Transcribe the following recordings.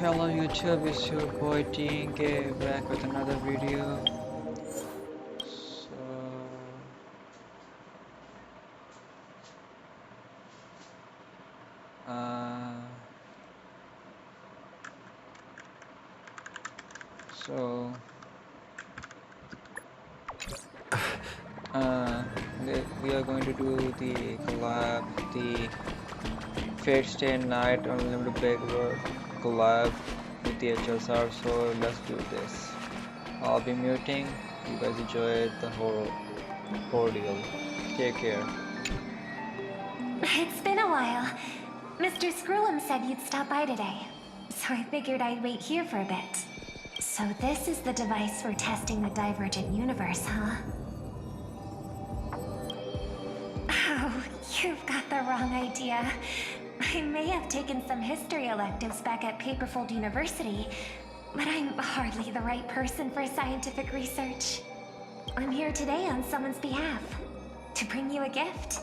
Hello YouTube, it's your boy DNK back with another video. Uh, so, we are going to do the collab, the Fate Stay Night Unlimited Big World collab with the HSR. So let's do this. I'll be muting. You guys enjoy the whole ordeal. Take care. It's been a while. Mr. Scrollum said you'd stop by today, so I figured I'd wait here for a bit. So this is the device for testing the divergent universe, huh? Oh, you've got the wrong idea. I may have taken some history electives back at Paperfold University, but I'm hardly the right person for scientific research. I'm here today on someone's behalf, to bring you a gift.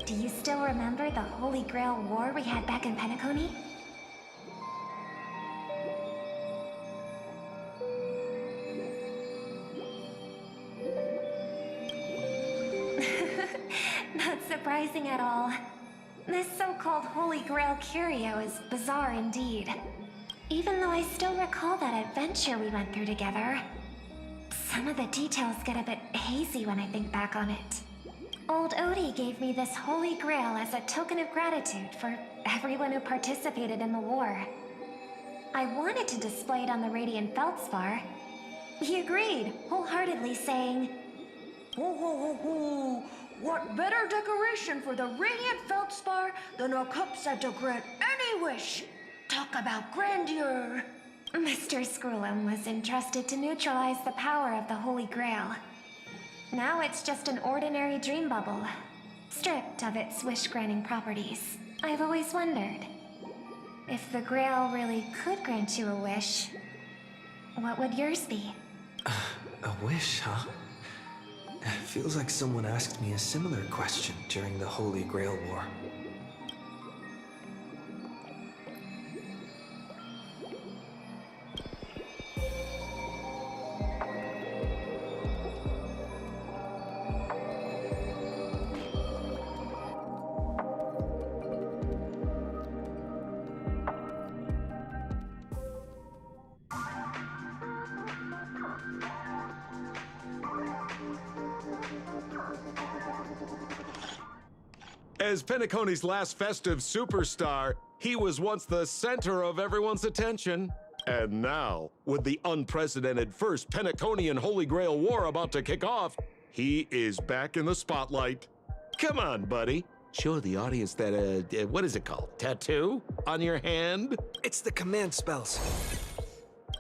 Do you still remember the Holy Grail War we had back in Penacony? Not surprising at all. This so-called Holy Grail curio is bizarre indeed. Even though I still recall that adventure we went through together, some of the details get a bit hazy when I think back on it. Old Odie gave me this Holy Grail as a token of gratitude for everyone who participated in the war. I wanted to display it on the Radiant Feldspar. He agreed, wholeheartedly saying, Ho ho ho ho! What better decoration for the Radiant Feldspar than a cup set to grant any wish? Talk about grandeur! Mr. Scrollum was entrusted to neutralize the power of the Holy Grail. Now it's just an ordinary dream bubble, stripped of its wish-granting properties. I've always wondered, if the Grail really could grant you a wish, what would yours be? A wish, huh? Feels like someone asked me a similar question during the Holy Grail War. As Penacony's last festive superstar, he was once the center of everyone's attention. And now, with the unprecedented first Penaconian Holy Grail War about to kick off, he is back in the spotlight. Come on, buddy. Show the audience that, what is it called? Tattoo? On your hand? It's the command spells.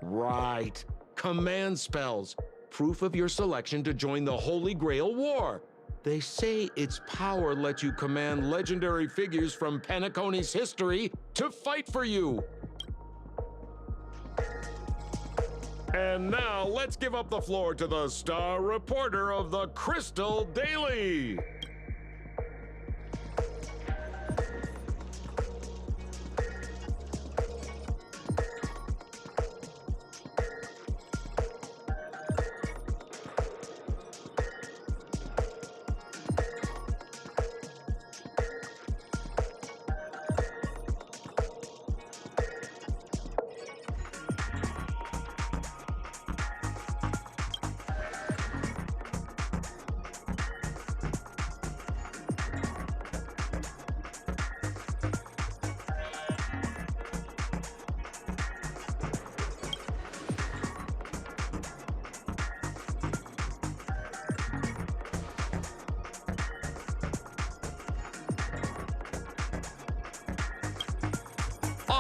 Right. Command spells. Proof of your selection to join the Holy Grail War. They say its power lets you command legendary figures from Penacony's history to fight for you. And now, let's give up the floor to the star reporter of the Crystal Daily.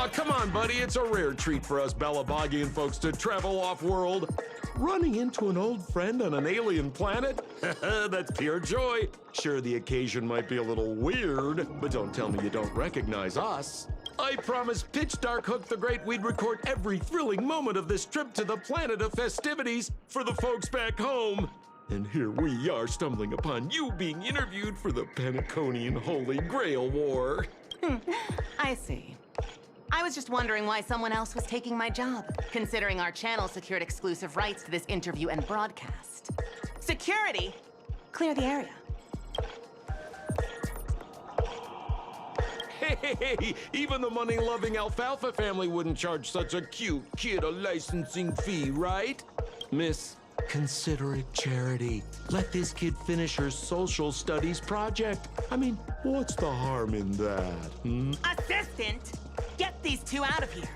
Aw, come on, buddy. It's a rare treat for us Balabagian folks to travel off-world. Running into an old friend on an alien planet? That's pure joy. Sure, the occasion might be a little weird, but don't tell me you don't recognize us. I promise Pitch Dark Hook the Great we'd record every thrilling moment of this trip to the planet of festivities for the folks back home. And here we are stumbling upon you being interviewed for the Penaconian Holy Grail War. I see. I was just wondering why someone else was taking my job, considering our channel secured exclusive rights to this interview and broadcast. Security? Clear the area. Hey, even the money-loving Alfalfa family wouldn't charge such a cute kid a licensing fee, right? Miss, consider it charity. Let this kid finish her social studies project. I mean, what's the harm in that, hmm? Assistant! Get these two out of here!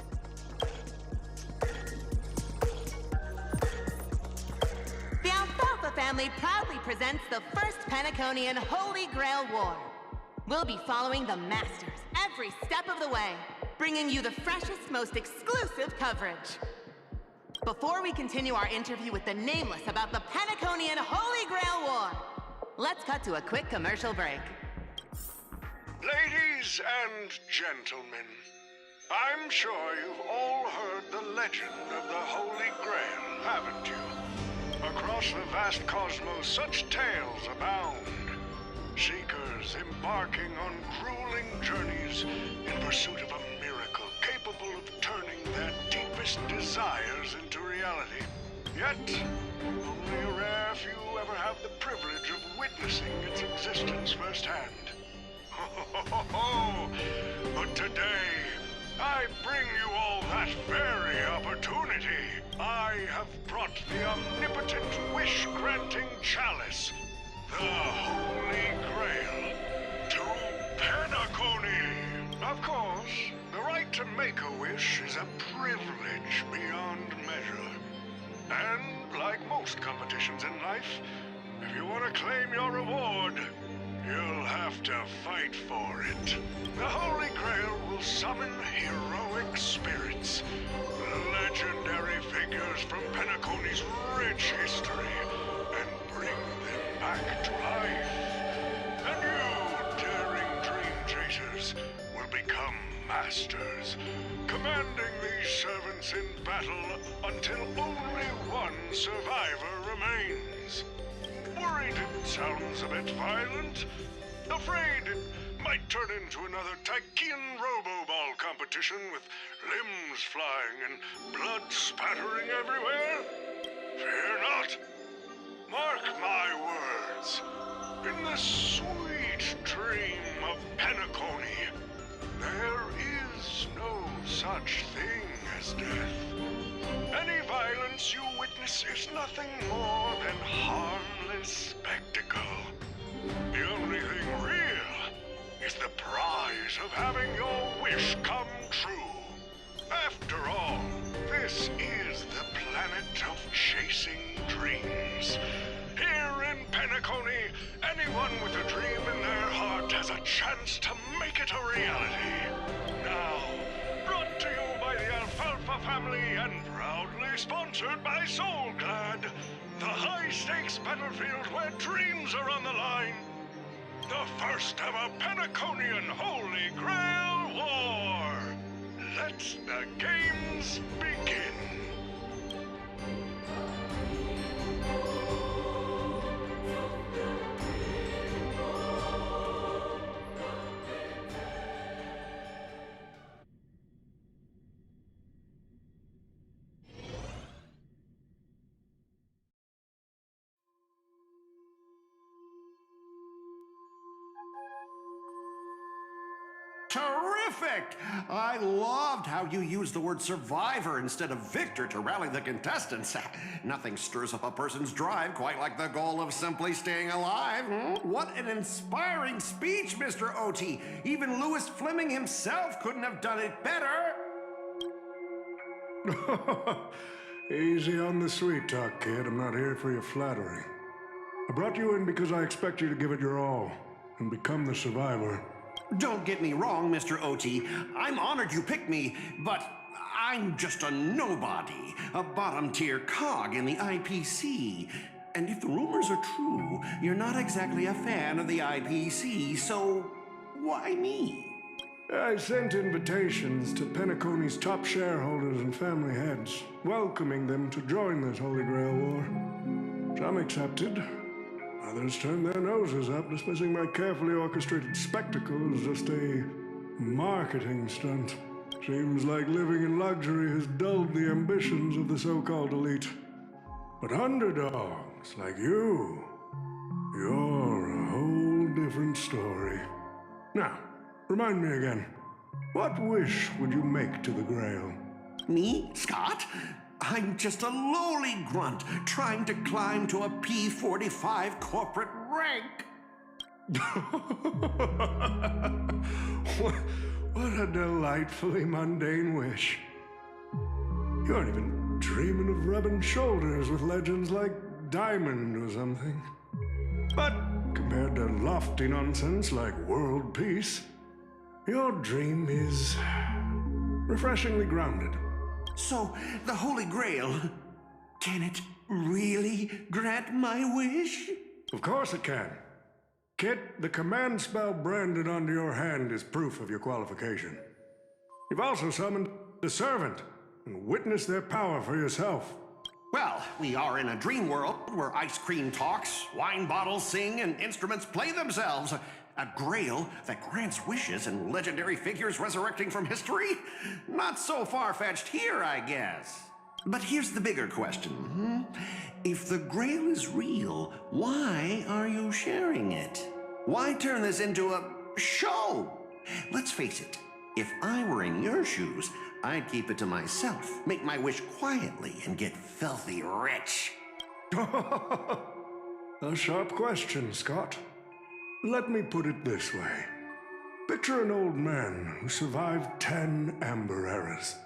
The Alfalfa family proudly presents the first Penaconian Holy Grail War. We'll be following the Masters every step of the way, bringing you the freshest, most exclusive coverage. Before we continue our interview with the Nameless about the Penaconian Holy Grail War, let's cut to a quick commercial break. Ladies and gentlemen, I'm sure you've all heard the legend of the Holy Grail, haven't you? Across the vast cosmos, such tales abound. Seekers embarking on grueling journeys in pursuit of a miracle capable of turning their deepest desires into reality. Yet, only a rare few ever have the privilege of witnessing its existence firsthand. But today, I bring you all that very opportunity. I have brought the omnipotent wish-granting chalice, the Holy Grail, to Penacony. Of course, the right to make a wish is a privilege beyond measure. And like most competitions in life, if you want to claim your reward, you'll have to fight for it. The Holy Grail will summon heroic spirits, legendary figures from Penacony's rich history, and bring them back to life. And you, daring dream chasers, will become masters, commanding these servants in battle until only one survivor remains. Worried it sounds a bit violent? Afraid it might turn into another Tychean robo-ball competition with limbs flying and blood spattering everywhere? Fear not. Mark my words. In the sweet dream of Penacony, there is no such thing as death. Any violence you witness is nothing more than harmless spectacle. The only thing real is the prize of having your wish come true. After all, this is the planet of chasing dreams. Here in Penacony, anyone with a dream in their heart has a chance to make it a reality. Now, brought to you by the Alfalfa family and proudly sponsored by Soulglad, the high-stakes battlefield where dreams are on the line. The first ever Penaconian Holy Grail War. Let the games begin. Terrific! I loved how you used the word survivor instead of victor to rally the contestants. Nothing stirs up a person's drive quite like the goal of simply staying alive. What an inspiring speech, Mr. OT. Even Louis Fleming himself couldn't have done it better. Easy on the sweet talk, kid. I'm not here for your flattery. I brought you in because I expect you to give it your all and become the survivor. Don't get me wrong, Mr. OT. I'm honored you picked me, but I'm just a nobody, a bottom-tier cog in the IPC. And if the rumors are true, you're not exactly a fan of the IPC, so why me? I sent invitations to Penacony's top shareholders and family heads, welcoming them to join this Holy Grail War. Some accepted. Others turned their noses up, dismissing my carefully orchestrated spectacle as just a marketing stunt. Seems like living in luxury has dulled the ambitions of the so-called elite. But underdogs like you, you're a whole different story. Now, remind me again, what wish would you make to the Grail? Me, Scott? I'm just a lowly grunt trying to climb to a P45 corporate rank. What a delightfully mundane wish. You aren't even dreaming of rubbing shoulders with legends like Diamond or something. But compared to lofty nonsense like world peace, your dream is refreshingly grounded. So, the Holy Grail, can it really grant my wish? Of course it can. Kit, the command spell branded onto your hand is proof of your qualification. You've also summoned the servant and witnessed their power for yourself. Well, we are in a dream world where ice cream talks, wine bottles sing, and instruments play themselves. A grail that grants wishes and legendary figures resurrecting from history? Not so far-fetched here, I guess. But here's the bigger question. If the grail is real, why are you sharing it? Why turn this into a show? Let's face it, if I were in your shoes, I'd keep it to myself, make my wish quietly, and get filthy rich. A sharp question, Scott. Let me put it this way. Picture an old man who survived 10 Amber Eras,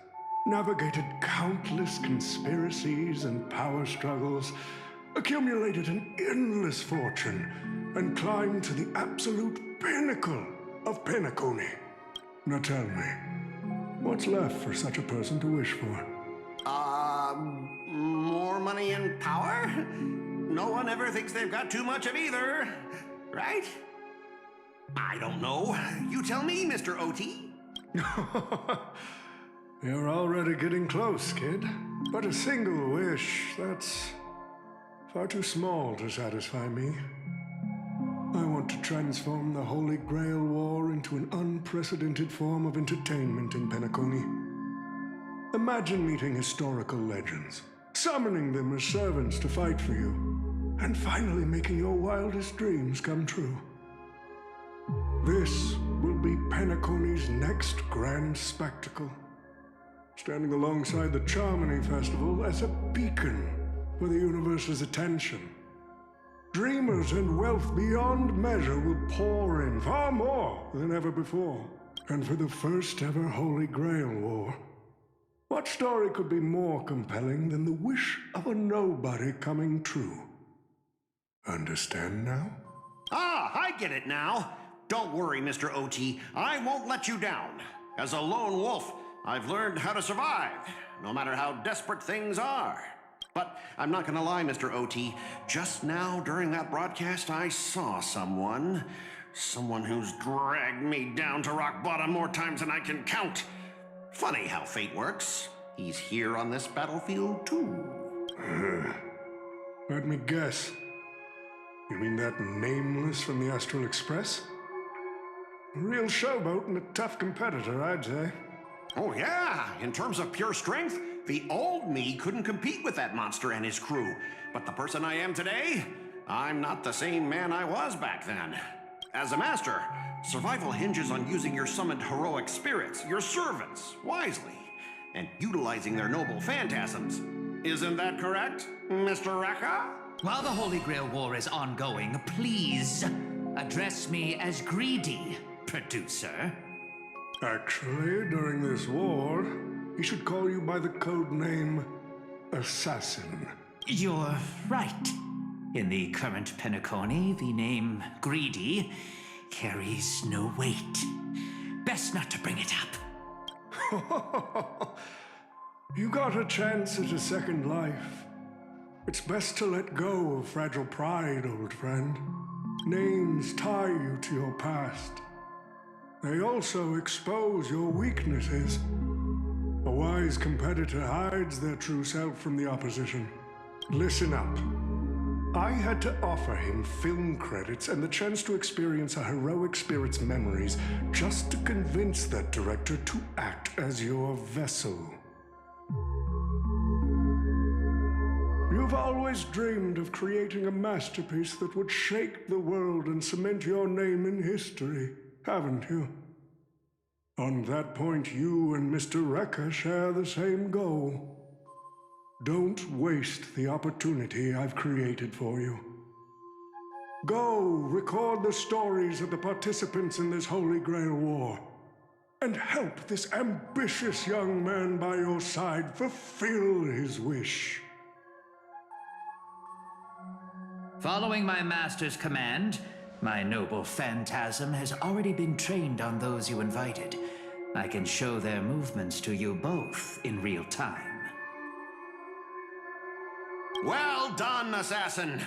navigated countless conspiracies and power struggles, accumulated an endless fortune, and climbed to the absolute pinnacle of Penacony. Now tell me, what's left for such a person to wish for? More money and power? No one ever thinks they've got too much of either, right? I don't know. You tell me, Mr. OT. You're already getting close, kid. But a single wish, that's far too small to satisfy me. I want to transform the Holy Grail War into an unprecedented form of entertainment in Penacony. Imagine meeting historical legends, summoning them as servants to fight for you, and finally making your wildest dreams come true. This will be Penacony's next grand spectacle, standing alongside the Charmony Festival as a beacon for the universe's attention. Dreamers and wealth beyond measure will pour in, far more than ever before. And for the first ever Holy Grail War, what story could be more compelling than the wish of a nobody coming true? Understand now? Ah, I get it now. Don't worry, Mr. OT. I won't let you down. As a lone wolf, I've learned how to survive, no matter how desperate things are. But I'm not gonna lie, Mr. OT. Just now, during that broadcast, I saw someone who's dragged me down to rock bottom more times than I can count. Funny how fate works. He's here on this battlefield, too. Let me guess. You mean that Nameless from the Astral Express? A real showboat and a tough competitor, I'd say. Oh, yeah. In terms of pure strength, the old me couldn't compete with that monster and his crew. But the person I am today, I'm not the same man I was back then. As a master, survival hinges on using your summoned heroic spirits, your servants, wisely, and utilizing their noble phantasms. Isn't that correct, Mr. Rekka? While the Holy Grail War is ongoing, please address me as Greedy, producer. Actually, during this war, he should call you by the code name Assassin. You're right. In the current Penacony, the name Greedy carries no weight. Best not to bring it up. You got a chance at a second life. It's best to let go of fragile pride, old friend. Names tie you to your past. They also expose your weaknesses. A wise competitor hides their true self from the opposition. Listen up. I had to offer him film credits and the chance to experience a heroic spirit's memories just to convince that director to act as your vessel. You've always dreamed of creating a masterpiece that would shake the world and cement your name in history, haven't you? On that point, you and Mr. Rekka share the same goal. Don't waste the opportunity I've created for you. Go record the stories of the participants in this Holy Grail War, and help this ambitious young man by your side fulfill his wish. Following my master's command, my noble phantasm has already been trained on those you invited. I can show their movements to you both in real time. Well done, assassin!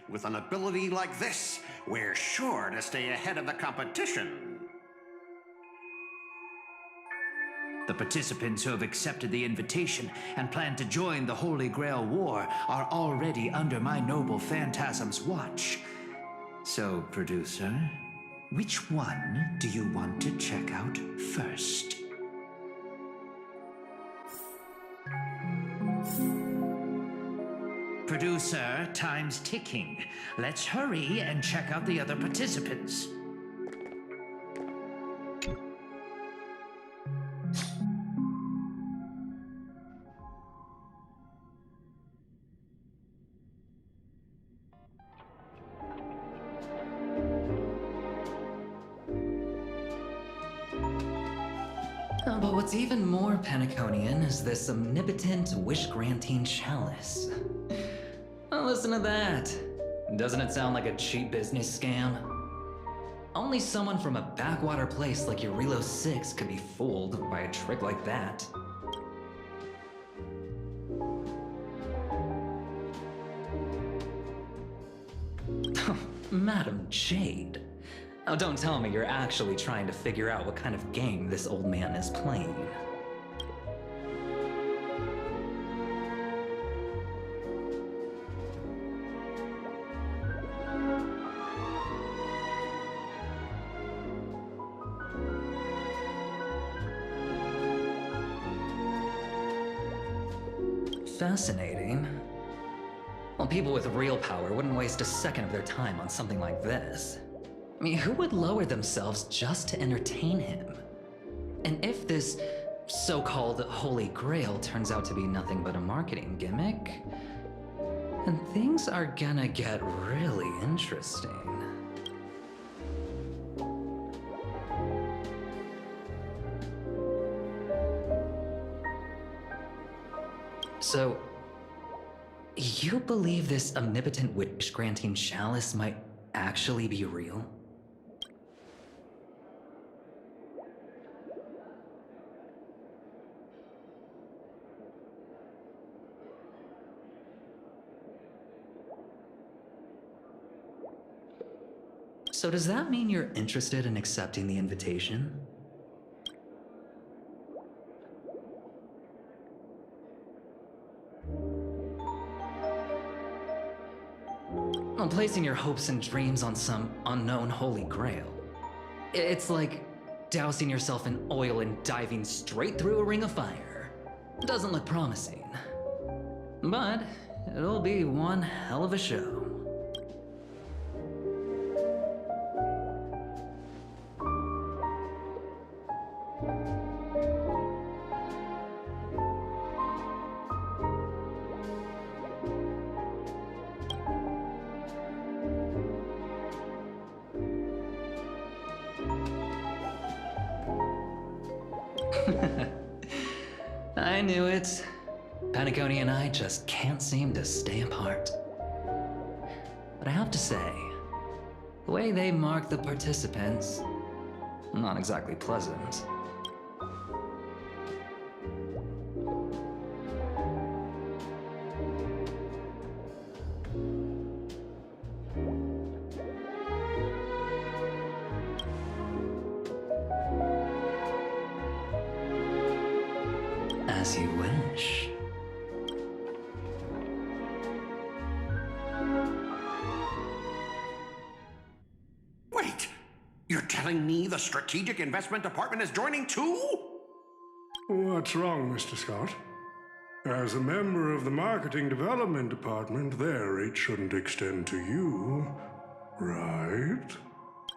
With an ability like this, we're sure to stay ahead of the competition. The participants who have accepted the invitation and plan to join the Holy Grail War are already under my noble phantasm's watch. So, producer, which one do you want to check out first? Producer, time's ticking. Let's hurry and check out the other participants. But what's even more Penaconian is this omnipotent wish-granting chalice. Oh, listen to that. Doesn't it sound like a cheap business scam? Only someone from a backwater place like Eurilo 6 could be fooled by a trick like that. Madam Jade. Oh, don't tell me you're actually trying to figure out what kind of game this old man is playing. Fascinating. Well, people with real power wouldn't waste a second of their time on something like this. I mean, who would lower themselves just to entertain him? And if this so-called Holy Grail turns out to be nothing but a marketing gimmick, then things are gonna get really interesting. So, you believe this omnipotent wish-granting chalice might actually be real? So does that mean you're interested in accepting the invitation? Well, placing your hopes and dreams on some unknown Holy Grail. It's like dousing yourself in oil and diving straight through a ring of fire. It doesn't look promising. But it'll be one hell of a show. I knew it. Penacony and I just can't seem to stay apart. But I have to say, the way they mark the participants, not exactly pleasant. As you wish. me the Strategic Investment Department is joining too? What's wrong, Mr. Scott? As a member of the Marketing Development Department, their reach shouldn't extend to you, right?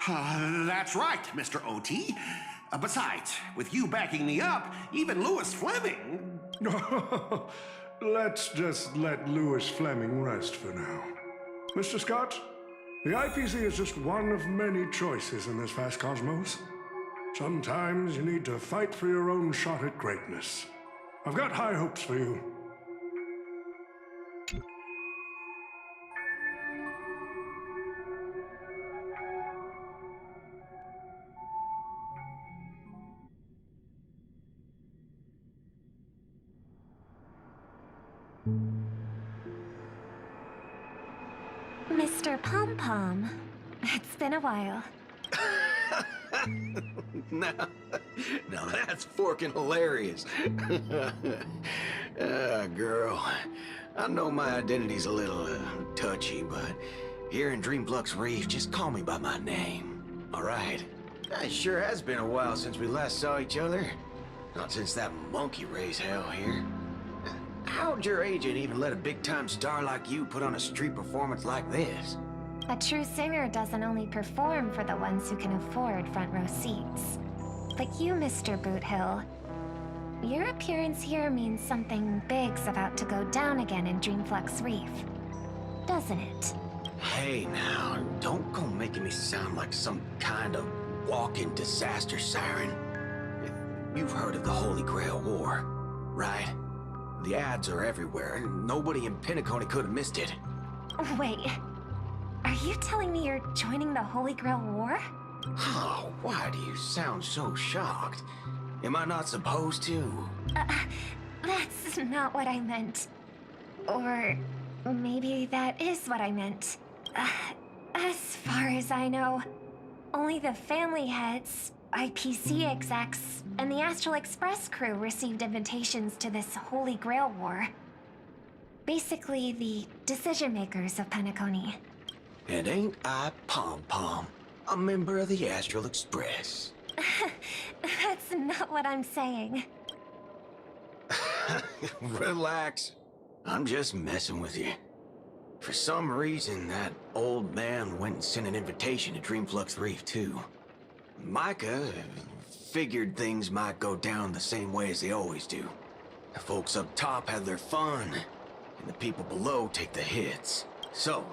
That's right, Mr. OT. Besides, with you backing me up, even Louis Fleming... Let's just let Louis Fleming rest for now. Mr. Scott, the IPC is just one of many choices in this vast cosmos. Sometimes you need to fight for your own shot at greatness. I've got high hopes for you. Mr. Pom Pom, it's been a while. Now that's forking hilarious. Girl, I know my identity's a little touchy, but here in Dreamflux Reef, just call me by my name, all right? It sure has been a while since we last saw each other. Not since that monkey raised hell here. How'd your agent even let a big-time star like you put on a street performance like this? A true singer doesn't only perform for the ones who can afford front row seats. Like you, Mr. Boothill. Your appearance here means something big's about to go down again in Dreamflux Reef. Doesn't it? Hey now, don't go making me sound like some kind of walking disaster siren. You've heard of the Holy Grail War, right? The ads are everywhere, and nobody in Penacony could have missed it. Wait, are you telling me you're joining the Holy Grail War? Oh, why do you sound so shocked? Am I not supposed to? That's not what I meant. Or maybe that is what I meant. As far as I know, only the family heads, IPC execs, and the Astral Express crew received invitations to this Holy Grail War. Basically, the decision makers of Penacony. And ain't I Pom Pom, a member of the Astral Express? That's not what I'm saying. Relax. I'm just messing with you. For some reason, that old man went and sent an invitation to Dreamflux Reef, too. Micah figured things might go down the same way as they always do. The folks up top have their fun, and the people below take the hits. So,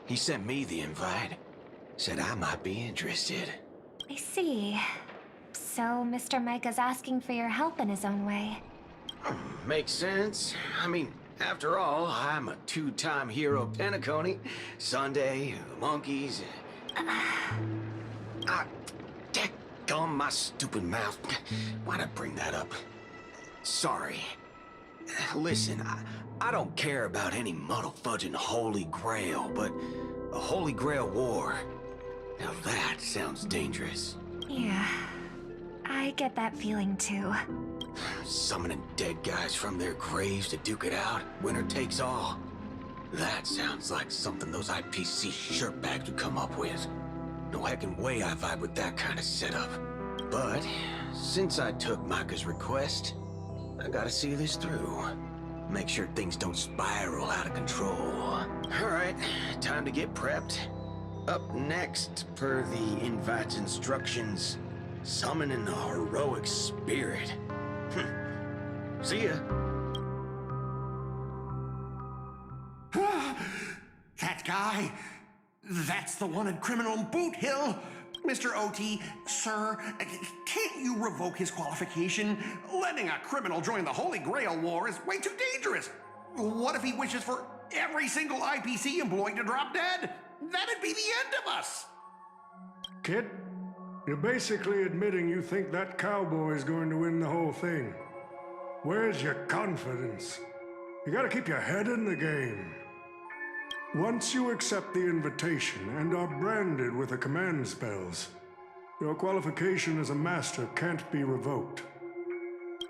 he sent me the invite. Said I might be interested. I see. So Mr. Micah's asking for your help in his own way. Makes sense. I mean, after all, I'm a two-time hero of Penacony. Sunday, the monkeys. Daggone my stupid mouth. Why'd I bring that up? Sorry. Listen, I don't care about any muddle-fudging Holy Grail, but a Holy Grail War. Now that sounds dangerous. Yeah, I get that feeling too. Summoning dead guys from their graves to duke it out, winner takes all. That sounds like something those IPC shirtbags would come up with. No heckin' way I vibe with that kind of setup. But since I took Micah's request, I gotta see this through. Make sure things don't spiral out of control. Alright, time to get prepped. Up next, per the invite's instructions, summoning a heroic spirit. See ya. That guy, that's the one in Criminal Boot Hill. Mr. OT, sir, can't you revoke his qualification? Letting a criminal join the Holy Grail War is way too dangerous. What if he wishes for every single IPC employee to drop dead? That'd be the end of us. Kid, you're basically admitting you think that cowboy is going to win the whole thing. Where's your confidence? You gotta keep your head in the game. Once you accept the invitation and are branded with the command spells, your qualification as a master can't be revoked.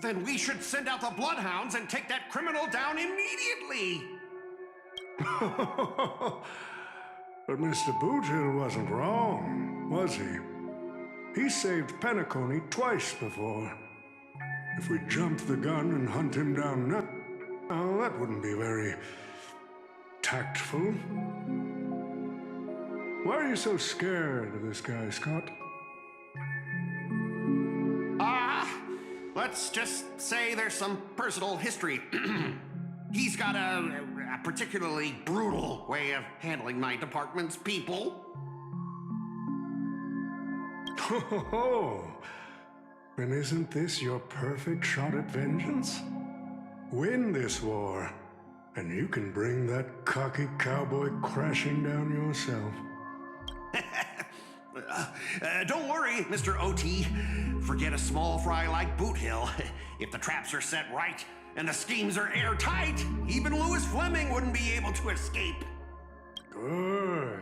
Then we should send out the bloodhounds and take that criminal down immediately. But Mr. Boothill wasn't wrong, was he? He saved Penacony twice before. If we jump the gun and hunt him down now, well, that wouldn't be very tactful. Why are you so scared of this guy, Scott? Let's just say there's some personal history. He's got a particularly brutal way of handling my department's people. Oh, then isn't this your perfect shot at vengeance? Win this war, and you can bring that cocky cowboy crashing down yourself. Don't worry, Mr. OT. Forget a small fry like Boot Hill. If the traps are set right and the schemes are airtight, even Louis Fleming wouldn't be able to escape. Good.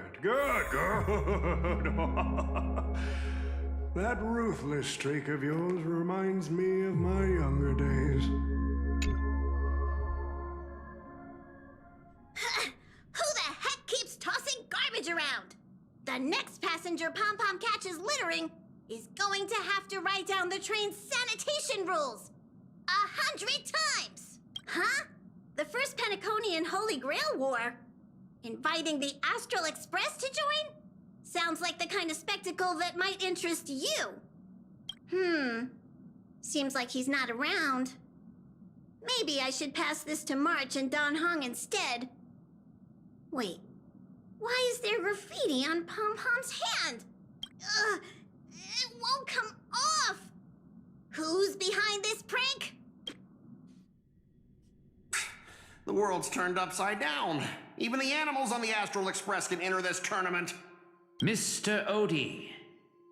That ruthless streak of yours reminds me of my younger days. Who the heck keeps tossing garbage around? The next passenger Pom-Pom catches littering is going to have to write down the train's sanitation rules 100 times! Huh? The first Penaconian Holy Grail War? Inviting the Astral Express to join? Sounds like the kind of spectacle that might interest you. Seems like he's not around. Maybe I should pass this to March and Don Hong instead. Wait, why is there graffiti on Pom-Pom's hand? Ugh, it won't come off! Who's behind this prank? The world's turned upside down. Even the animals on the Astral Express can enter this tournament. Mr. Odie,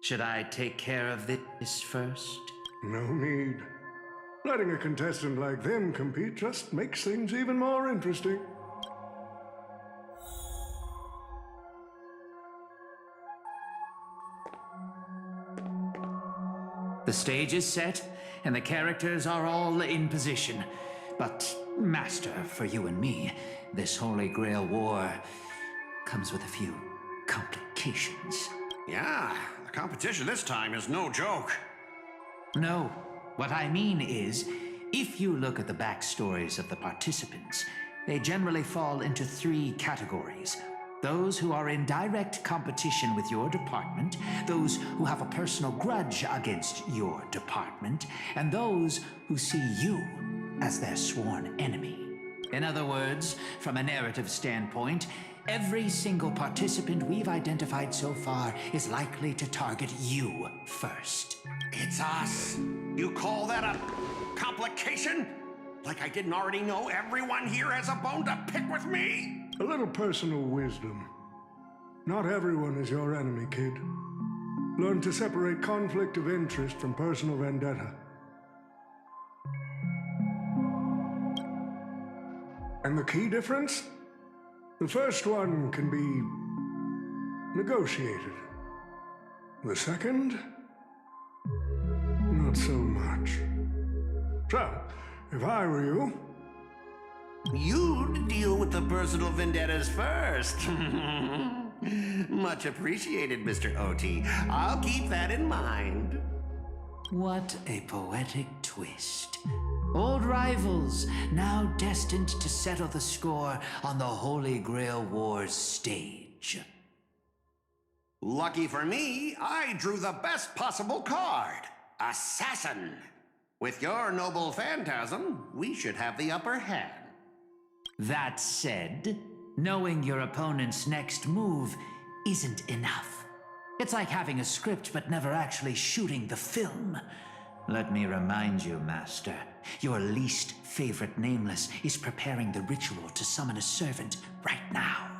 should I take care of this first? No need. Letting a contestant like them compete just makes things even more interesting. The stage is set, and the characters are all in position. But, Master, for you and me, this Holy Grail War comes with a few complications. Yeah, the competition this time is no joke. No, what I mean is, if you look at the backstories of the participants, they generally fall into 3 categories. Those who are in direct competition with your department, those who have a personal grudge against your department, and those who see you as their sworn enemy. In other words, from a narrative standpoint, every single participant we've identified so far is likely to target you first. It's us. You call that a complication? Like I didn't already know everyone here has a bone to pick with me? A little personal wisdom. Not everyone is your enemy, kid. Learn to separate conflict of interest from personal vendetta. And the key difference? The first one can be negotiated. The second? Not so much. So, if I were you, you'd deal with the personal vendettas first. Much appreciated, Mr. OT. I'll keep that in mind. What a poetic twist. Old rivals, now destined to settle the score on the Holy Grail War's stage. Lucky for me, I drew the best possible card. Assassin. With your noble phantasm, we should have the upper hand. That said, knowing your opponent's next move isn't enough. It's like having a script but never actually shooting the film. Let me remind you, Master, your least favorite Nameless is preparing the ritual to summon a servant right now.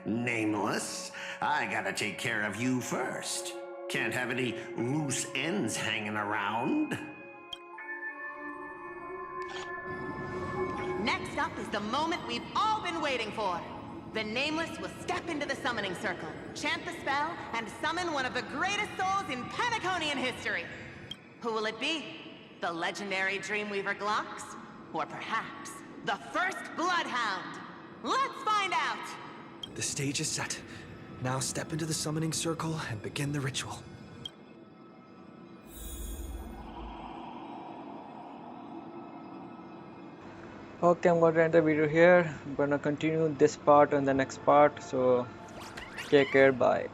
Nameless? I gotta take care of you first. Can't have any loose ends hanging around. Next up is the moment we've all been waiting for. The Nameless will step into the summoning circle, chant the spell, and summon one of the greatest souls in Penaconian history. Who will it be? The legendary Dreamweaver Glocks? Or perhaps the first Bloodhound? Let's find out! The stage is set. Now step into the summoning circle and begin the ritual. Okay, I'm going to end the video here. I'm going to continue this part and the next part. So take care. Bye.